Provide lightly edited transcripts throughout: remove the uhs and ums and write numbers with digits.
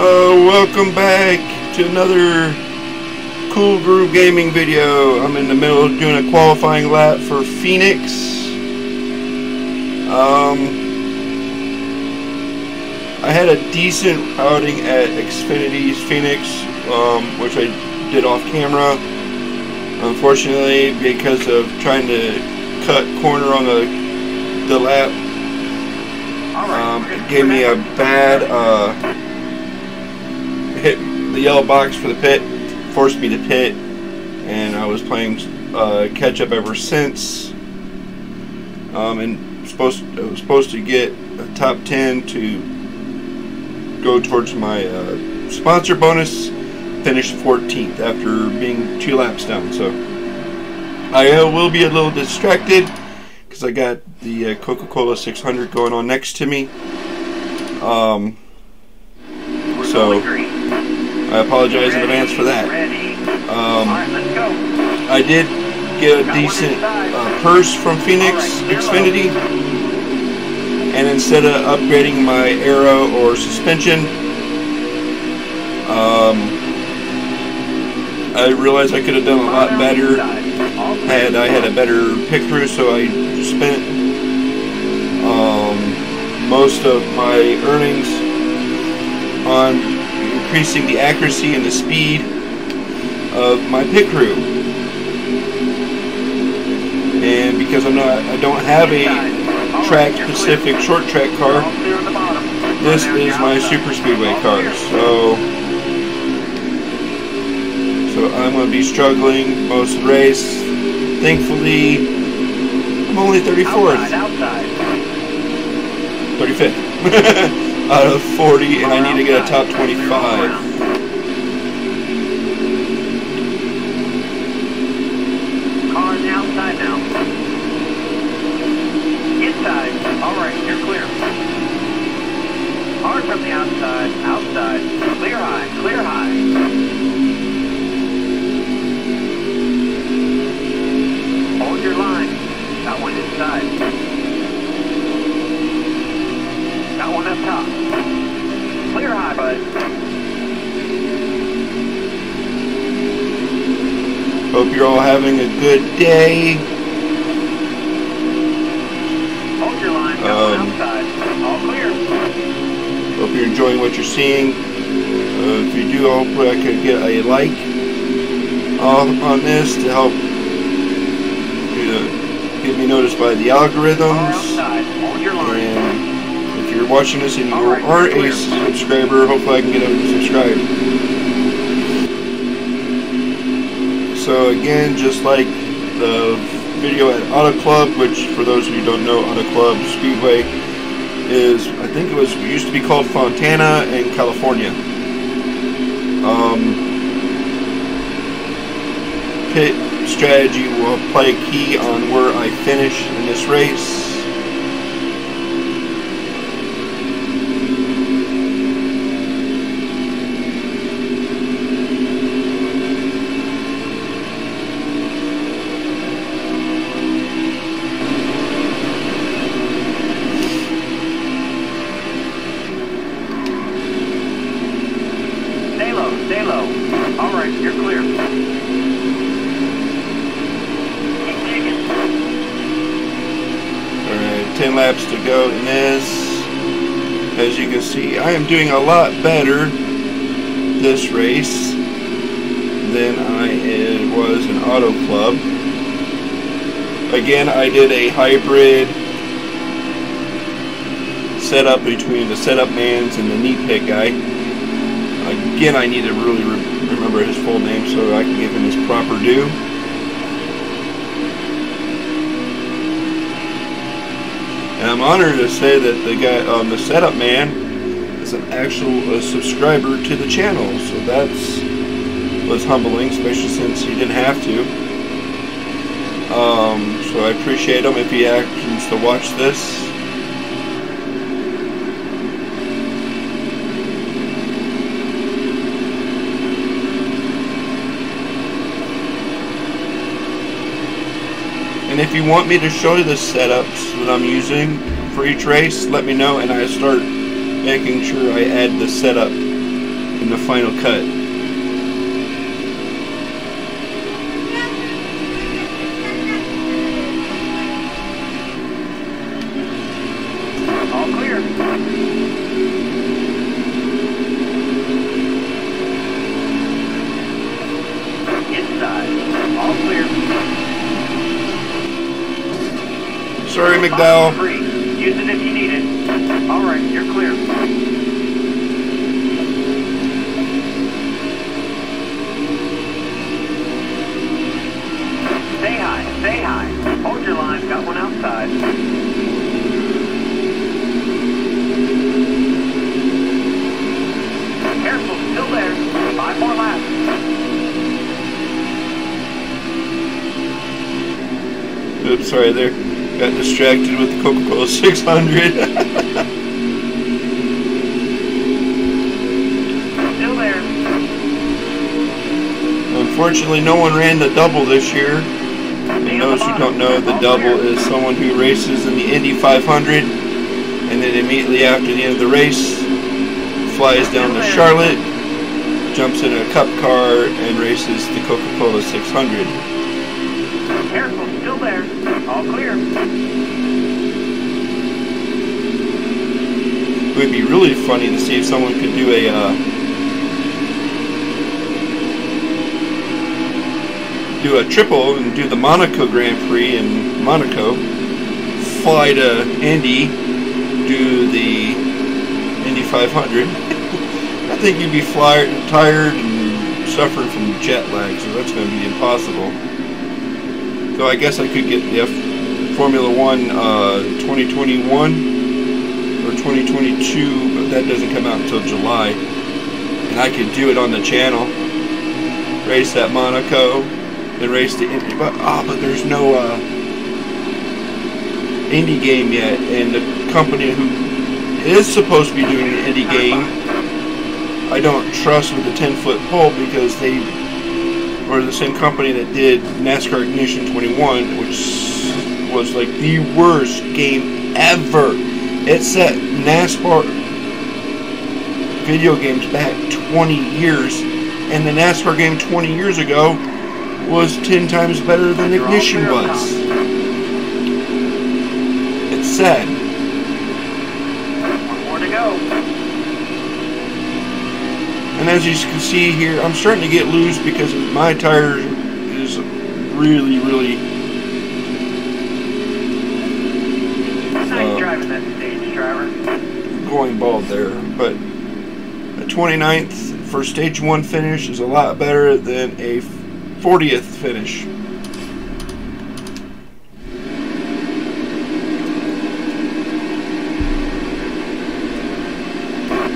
Welcome back to another Cool Groove Gaming video. I'm in the middle of doing a qualifying lap for Phoenix. I had a decent outing at Xfinity's Phoenix, which I did off camera. Unfortunately, because of trying to cut corner on the lap, it gave me a bad hit the yellow box for the pit, forced me to pit, and I was playing catch up ever since. And I was supposed to get a top 10 to go towards my sponsor bonus. Finished 14th after being 2 laps down, so I will be a little distracted because I got the Coca-Cola 600 going on next to me. So I apologize in advance for that. I did get a decent purse from Phx Xfinity, and instead of upgrading my aero or suspension, I realized I could have done a lot better had I had a better pit crew, so I spent most of my earnings on increasing the accuracy and the speed of my pit crew. And because I don't have a track-specific short track car, this is my super speedway car. So I'm going to be struggling most of the race. Thankfully, I'm only 34th. 35th. Out of 40, and I need to get a top 25. Car on the outside now. Inside. Alright, you're clear. Hard from the outside. Outside. Clear high. Clear high. Hold your line. Got one inside. Got one up top. Clear high, bud. Hope you're all having a good day. Hold your line. Got one outside. All clear. Hope you're enjoying what you're seeing. If you do, hopefully I could get a like on this to help get me noticed by the algorithms. And if you're watching this and you aren't a subscriber, hopefully I can get them to subscribe. So again, just like the video at Auto Club, which for those of you who don't know, Auto Club Speedway is, I think it used to be called Fontana in California. Pit strategy will play a key on where I finish in this race. Stay low. Alright, you're clear. 10 laps to go in this. As you can see, I am doing a lot better this race than I was in Auto Club. Again, I did a hybrid setup between the setup mans and the knee pit guy. Again, I need to really remember his full name so I can give him his proper due. And I'm honored to say that the guy, the setup man, is an actual subscriber to the channel. So was humbling, especially since he didn't have to. So I appreciate him if he happens to watch this. And if you want me to show you the setups that I'm using for each race, let me know and I start making sure I add the setup in the final cut. All clear. Inside. All clear. Sorry, McDowell. Free. Use it if you need it. All right, you're clear. Stay high. Stay high. Hold your line. Got one outside. Careful, still there. 5 more laps. Oops, sorry there. Got distracted with the Coca-Cola 600. Still there. Unfortunately, no one ran the double this year. And those who don't know, the double is someone who races in the Indy 500 and then immediately after the end of the race flies down to Charlotte, jumps in a cup car, and races the Coca-Cola 600. Careful, still there. All clear. It would be really funny to see if someone could do a triple and do the Monaco Grand Prix in Monaco, fly to Indy, do the Indy 500. I think you'd be tired and suffering from jet lag, so that's going to be impossible. So I guess I could get the Formula One 2021 or 2022, but that doesn't come out until July. And I could do it on the channel, race at Monaco, then race the Indy. But there's no Indy game yet, and the company who is supposed to be doing the Indy game, I don't trust with the 10-foot pole because they were the same company that did NASCAR Ignition 21, which was like the worst game ever. It set NASCAR video games back 20 years, and the NASCAR game 20 years ago was 10 times better than Ignition was. It's sad. One more to go. And as you can see here, I'm starting to get loose because my tire is really Nice driving that stage, driver. going bald there. But a 29th for stage 1 finish is a lot better than a 40th finish.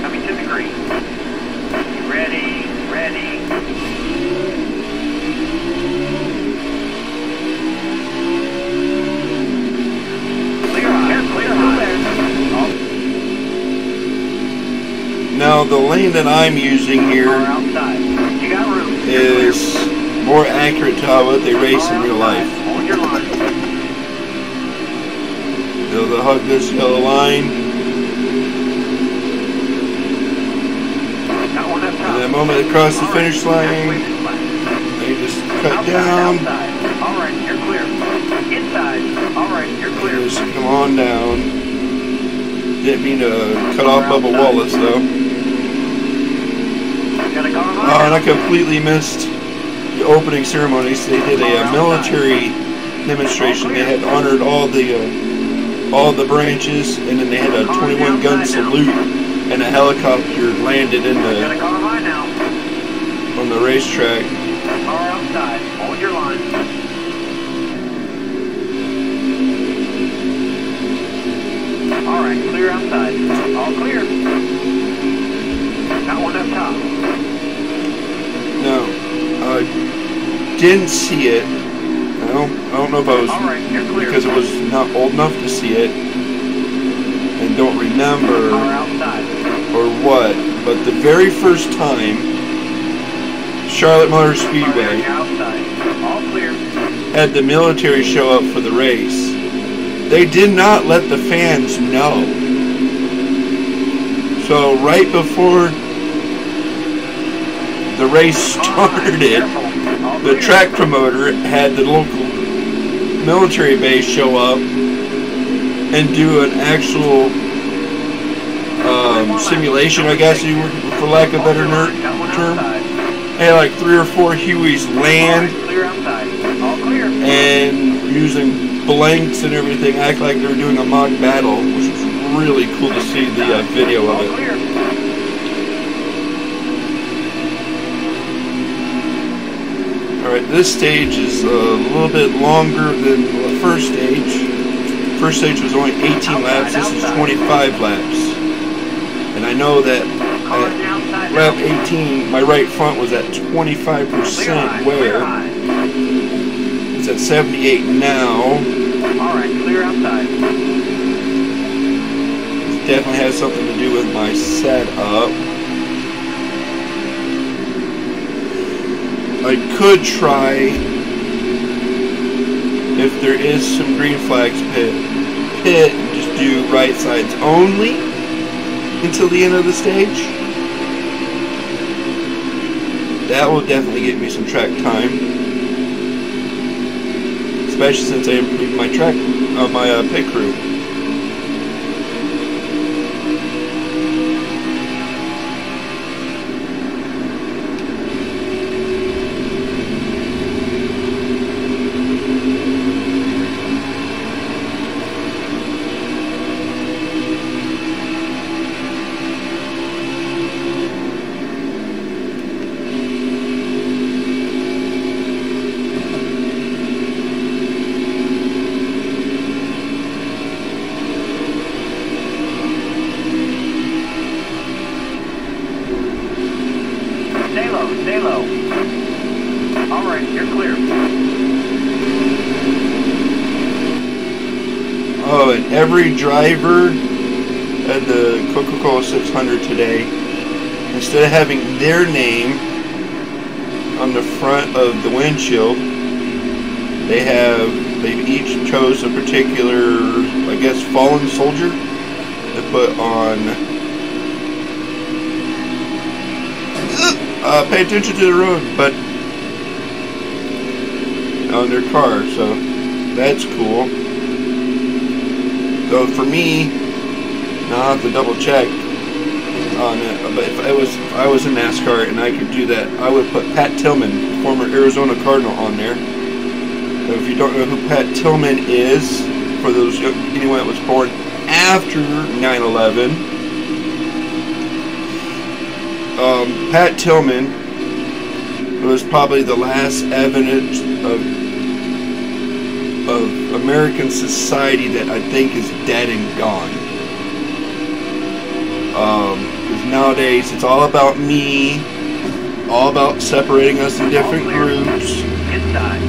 Coming to the green. Ready. Clear high. Now the lane that I'm using here Outside. You got room. is more accurate to how they race in real life. Hold your line. They'll hug this yellow line. Got one up top. And the moment they cross the finish line, they just cut down. Outside. All right, you're clear. Inside. All right, you're clear. Just come on down. Didn't mean to cut off Bubba Wallace though. Got a car line. Oh, and I completely missed the opening ceremonies. They did a military demonstration. They had honored all the branches, and then they had a 21 gun salute, and a helicopter landed in Got a car line now. on the racetrack. Car outside. Hold your line. All right, clear outside. All clear. Got one up top. No, I didn't see it. I don't know if I was All right, you're clear. because I was not old enough to see it and don't remember Car outside. or what. But the very first time, Charlotte Motor Speedway Outside. All clear. had the military show up for the race. They did not let the fans know. So right before the race started, the track promoter had the local military base show up and do an actual simulation, I guess, for lack of a better term. They had like 3 or 4 Hueys land and using blanks and everything, act like they were doing a mock battle, which was really cool to see the video of it. Alright, this stage is a little bit longer than the first stage. First stage was only 18 laps, this is 25 laps. And I know that at lap 18, my right front was at 25% wear. It's at 78 now. Alright, clear outside. It definitely has something to do with my setup. I could try, if there is some green flags pit and just do right sides only until the end of the stage. That will definitely get me some track time, especially since I improved my track, my pit crew. Stay low. Alright, you're clear. Oh, and every driver at the Coca-Cola 600 today, instead of having their name on the front of the windshield, they each chose a particular, I guess, fallen soldier to put on. Pay attention to the road, but on their car, so that's cool. So for me, now I'll have to double check on it. But if I was in NASCAR and I could do that, I would put Pat Tillman, former Arizona Cardinal, on there. So if you don't know who Pat Tillman is, for those anyone that was born after 9/11. Pat Tillman was probably the last evidence of American society that I think is dead and gone. Because nowadays it's all about me, all about separating us in different groups.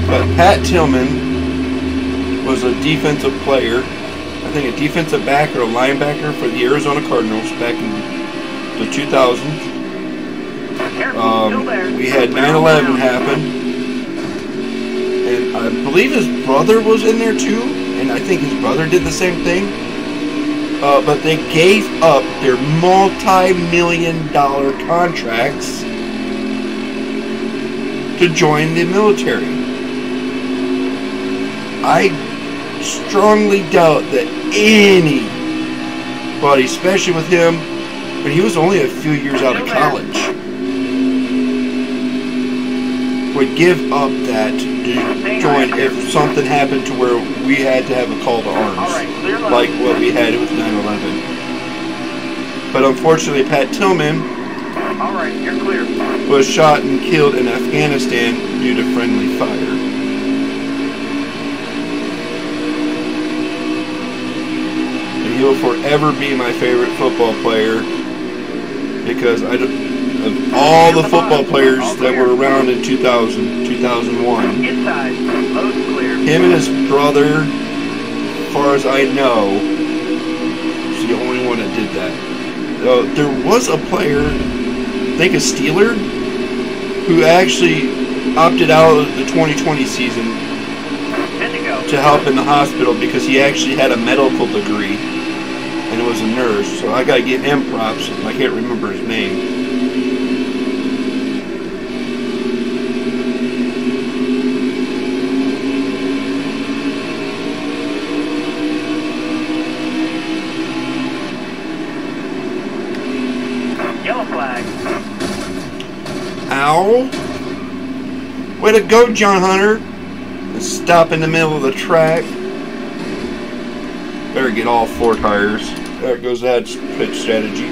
But Pat Tillman was a defensive player, I think a defensive back or a linebacker for the Arizona Cardinals back in the 2000s. We had 9/11 happen, and I believe his brother was in there too, and I think his brother did the same thing. But they gave up their multi-million-dollar contracts to join the military. I strongly doubt that anybody, especially with him, but he was only a few years out of college, would give up that to join if something happened to where we had to have a call to arms, like what we had with 9/11. But unfortunately, Pat Tillman was shot and killed in Afghanistan due to friendly fire. And he'll forever be my favorite football player, because of all the football players that were around in 2000, 2001, him and his brother, as far as I know, is the only one that did that. There was a player, I think a Steeler, who actually opted out of the 2020 season to help in the hospital because he actually had a medical degree and was a nurse. So I gotta give him props. I can't remember his name. asshole. Way to go, John Hunter. And stop in the middle of the track. Better get all 4 tires. There goes that pit strategy.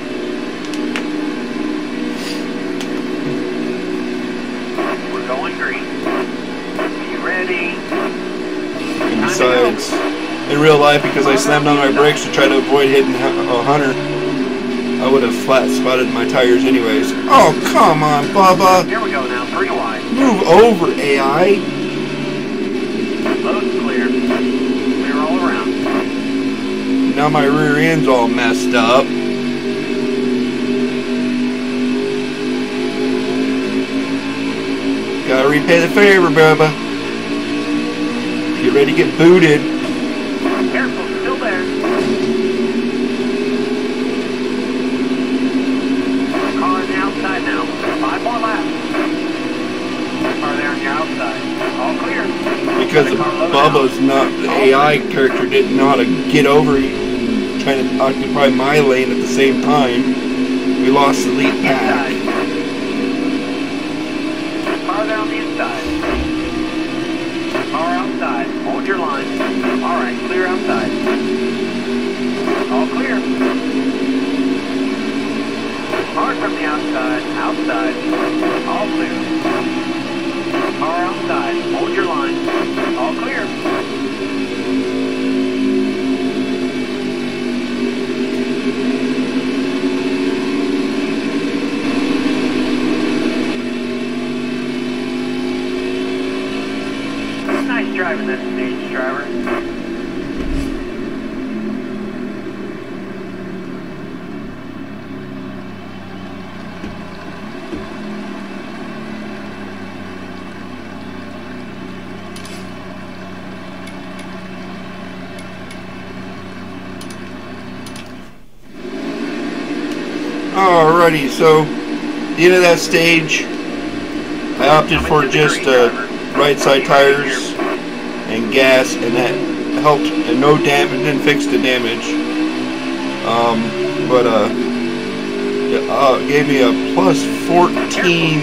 We're going green. You ready? And besides, in real life, because I slammed on my brakes to try to avoid hitting Hunter, I would have flat spotted my tires anyways. Oh, come on, Bubba. Here we go now, 3 wide. Move over, AI. Load's clear. Clear all around. Now my rear end's all messed up. Gotta repay the favor, Bubba. Get ready to get booted. Careful, still there. Car on the outside now. 5 more laps. Car there on your outside. All clear. Because Bubba's not, the AI character didn't know how to get over trying to occupy my lane at the same time. We lost the lead back. Car there on the inside. Car outside. Hold your line. Alright, clear outside. All clear. Car from the outside. Outside. All clear. Car outside. Hold your line. All clear. Nice driving that stage, driver. Alrighty, so the end of that stage, I opted for just right side tires and gas, and that helped, and no damage, didn't fix the damage. It gave me a plus 14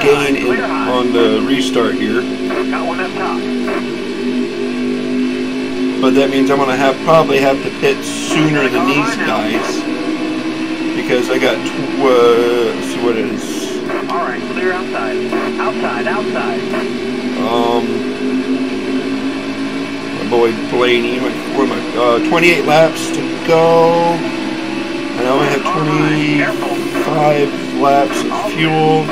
gain on the restart here. Got one up top. But that means I'm gonna probably have to pit sooner than these guys, because I got let's see what it is. All right, clear outside. Outside, outside. My boy Blaney, 28 laps to go, and I only have 25 laps of fuel.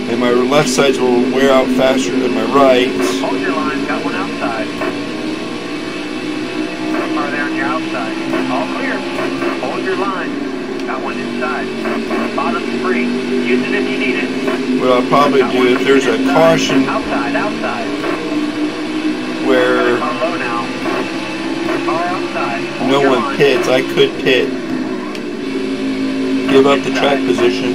And my left sides will wear out faster than my right. Hold your line, got one outside. Car there on your outside. All clear. Hold your line. Got one inside. Bottom's free. Use it if you need it. What I'll probably do, if there's a caution outside, outside. where Car low now. Car outside. Hold no your one line. pits, I could pit, give up the track position,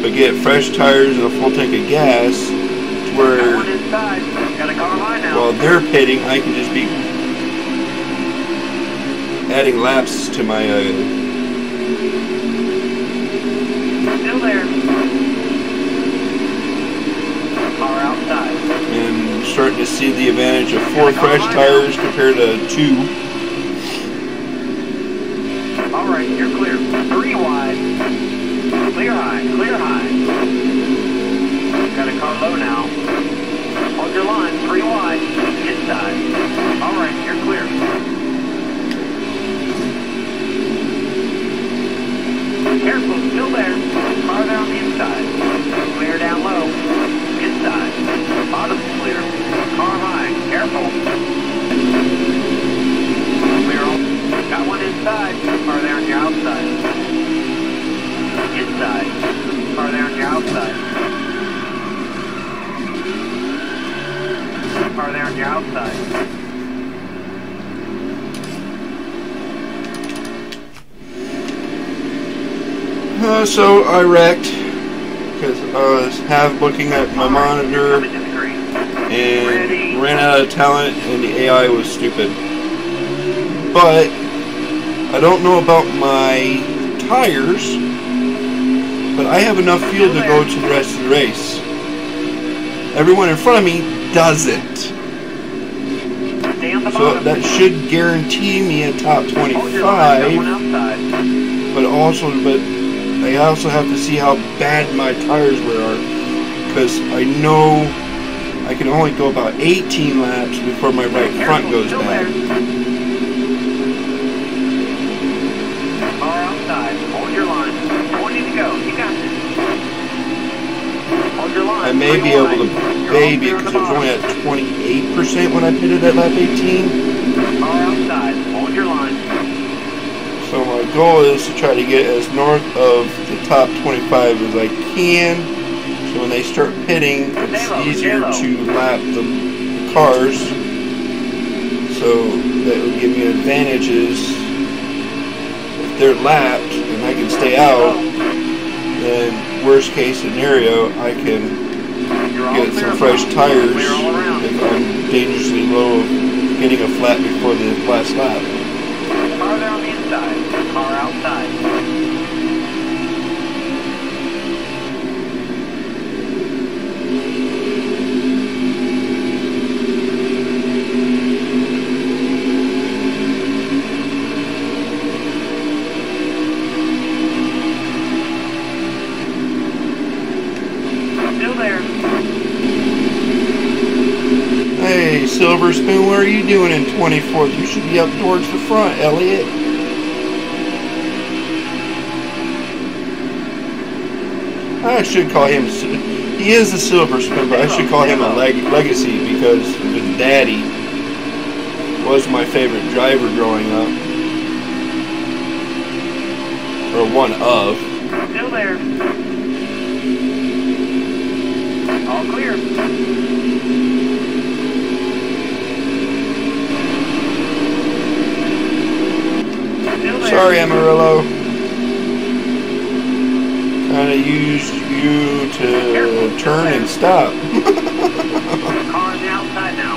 but get fresh tires and a full tank of gas, to Got where one inside. Got a car line now. while they're pitting, I can just be adding laps to my Still there. Car outside. and starting to see the advantage of 4 fresh tires compared to 2. All right, you're clear. 3 wide. Clear high, clear high. Got a car low now. Hold your line, 3 wide. Inside. All right, you're clear. Careful, still there. Car there on the inside. Clear down low. Inside. Bottom's clear. Car high. Careful. Clear. Got one inside. Car there on your outside. Inside. Car there on your outside. Car there on your outside. So I wrecked because I was looking at my monitor and ran out of talent, and the AI was stupid. But I don't know about my tires, but I have enough fuel to go to the rest of the race. Everyone in front of me doesn't. So that should guarantee me a top 25. But I also have to see how bad my tires are, because I know I can only go about 18 laps before my right front goes bad. Car outside. Hold your line. 20 to go. You got this. Hold your line. I may be able to baby it because it was only at 28% when I pitted at lap 18. Car outside. Hold your line. So my goal is to try to get as north of the top 25 as I can. So when they start pitting, it's easier to lap the cars. So that would give me advantages. If they're lapped and I can stay out, then worst case scenario, I can get some fresh tires if I'm dangerously low of getting a flat before the last lap. Car there on the inside. Car outside. Still there. Hey, Silver Spoon, what are you doing in 24th? You should be up towards the front, Elliot. I should call him, he is a Silver Spoon, but I should call him a legacy because his daddy was my favorite driver growing up. Or one of. Still there. All clear. Sorry, Amarillo. Kind of used you to turn and stop. Car on the outside now.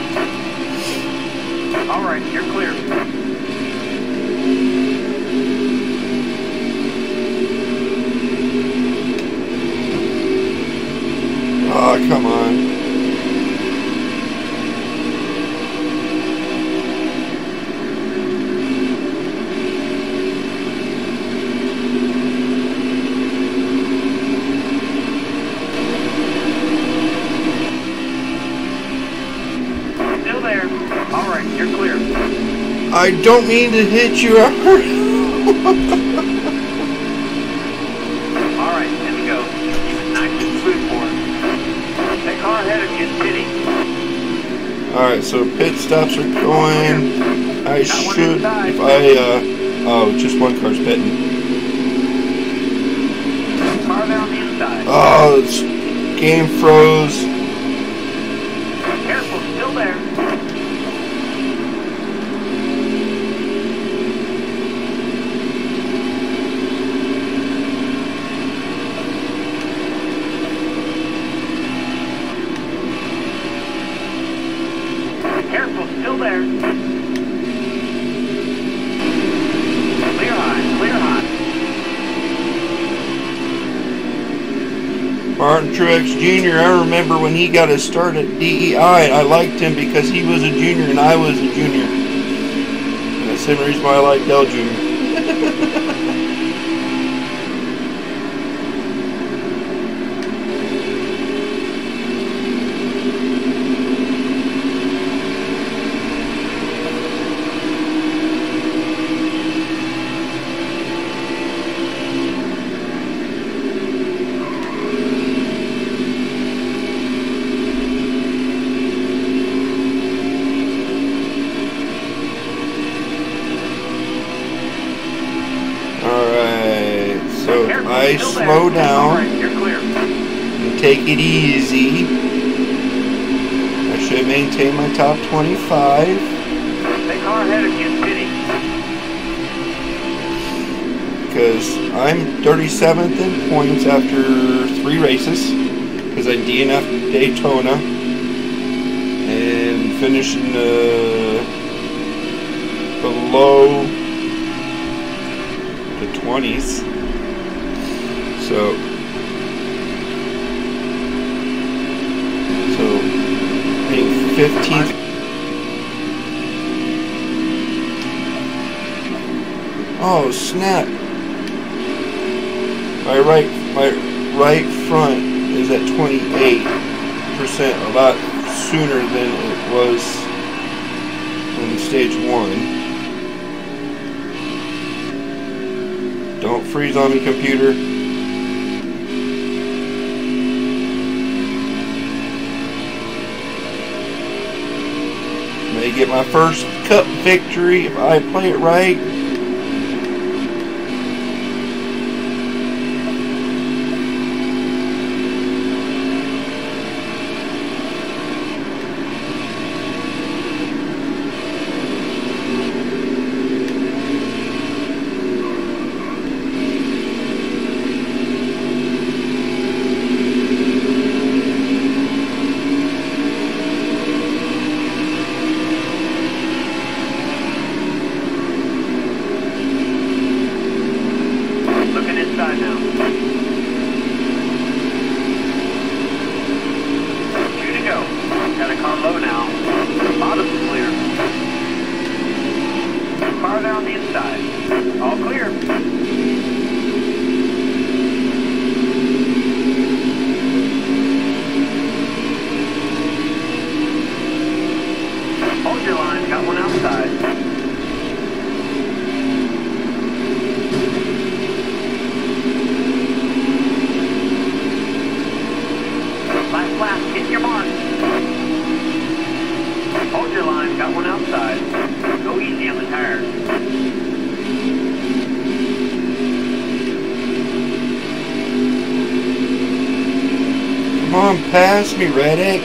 All right, you're clear. Oh, come on. Still there. All right, you're clear. I don't mean to hit you. All right, here we go. Keep it nice and smooth for us. That car ahead of you is pitting. Alright, so pit stops are going. I should, if I, oh, just one car's pitting. Car there on the inside. Oh, this game froze. Careful, still there. Careful, still there. Clear high, clear high. Martin Truex Jr., I remember when he got his start at DEI, and I liked him because he was a junior and I was a junior. And that's the same reason why I like Dell Jr. I slow down and take it easy. I should maintain my top 25. That car ahead of you is pitting. Because I'm 37th in points after 3 races. Because I DNF'd Daytona and finishing below 20s. So being 15th. Oh snap! My right front is at 28%, a lot sooner than it was in stage 1. Don't freeze on me, computer. May get my first cup victory if I play it right. All clear. Hold your line, got one outside. Last lap, hit your mark. Hold your line, got one outside. Go easy on the tires. Come on, pass me, Reddick.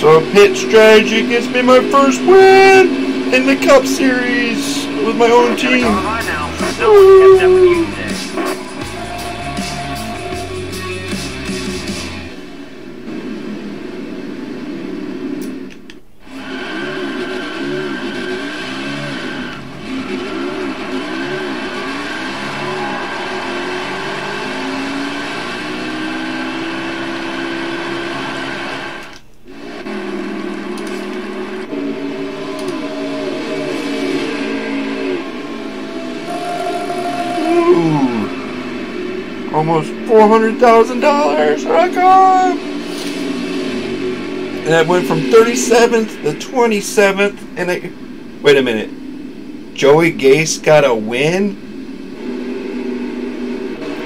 So pit strategy gets me my first win in the Cup Series with my own team. Almost $400,000. Rock on! And I went from 37th to 27th. And wait a minute. Joey Gase got a win?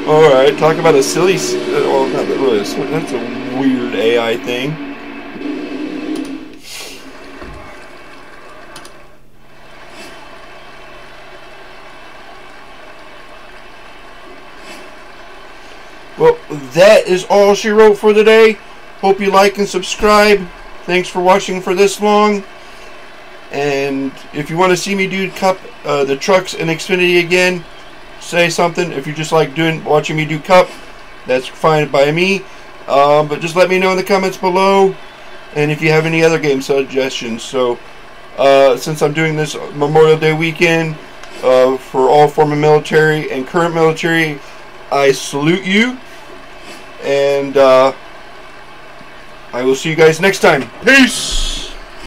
Alright, talk about a silly. Well, not really. That's a weird AI thing. Well, that is all she wrote for today. Hope you like and subscribe. Thanks for watching for this long. And if you want to see me do Cup, the trucks in Xfinity again, say something. If you just like watching me do Cup, that's fine by me. But just let me know in the comments below. And if you have any other game suggestions. So, since I'm doing this Memorial Day weekend for all former military and current military, I salute you. And I will see you guys next time. Peace!